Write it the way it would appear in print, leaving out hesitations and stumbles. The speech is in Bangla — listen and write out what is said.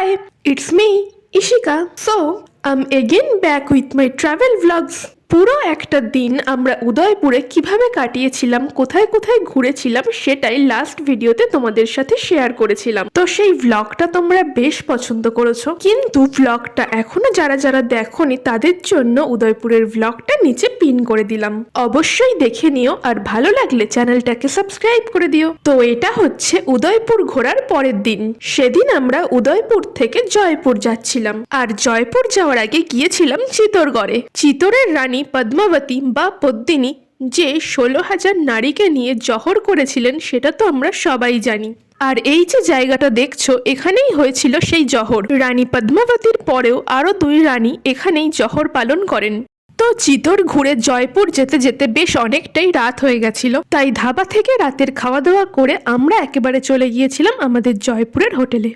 Hi, it's me, Ishika. So, I'm again back with my travel vlogs. পুরো একটা দিন আমরা উদয়পুরে কিভাবে কাটিয়েছিলাম, কোথায় কোথায় ঘুরেছিলাম সেটাই লাস্ট ভিডিওতে তোমাদের সাথে শেয়ার করেছিলাম। তো সেই ভ্লগটা তোমরা বেশ পছন্দ করেছো, কিন্তু ভ্লগটা এখনো যারা যারা দেখোনি তাদের জন্য উদয়পুরের ভ্লগটা নিচে পিন করে দিলাম, অবশ্যই দেখে নিও, আর ভালো লাগলে চ্যানেলটাকে সাবস্ক্রাইব করে দিও। তো এটা হচ্ছে উদয়পুর ঘোরার পরের দিন। সেদিন আমরা উদয়পুর থেকে জয়পুর যাচ্ছিলাম, আর জয়পুর যাওয়ার আগে গিয়েছিলাম চিতোরগড়ে। চিতোরের রানী পদ্মাবতী বা পদ্মিনী যে 16,000 নারীকে নিয়ে জহর করেছিলেন সেটা তো আমরা সবাই জানি। আর এই যে জায়গাটা দেখছো, এখানেই হয়েছিল সেই জহর। রানী পদ্মাবতীর পরেও আরো 2 রানী এখানেই জহর পালন করেন। তো চিতোর ঘুরে জয়পুর যেতে যেতে বেশ অনেকটাই রাত হয়ে গেছিল, তাই ধাবা থেকে রাতের খাওয়া দাওয়া করে আমরা একেবারে চলে গিয়েছিলাম আমাদের জয়পুরের হোটেলে।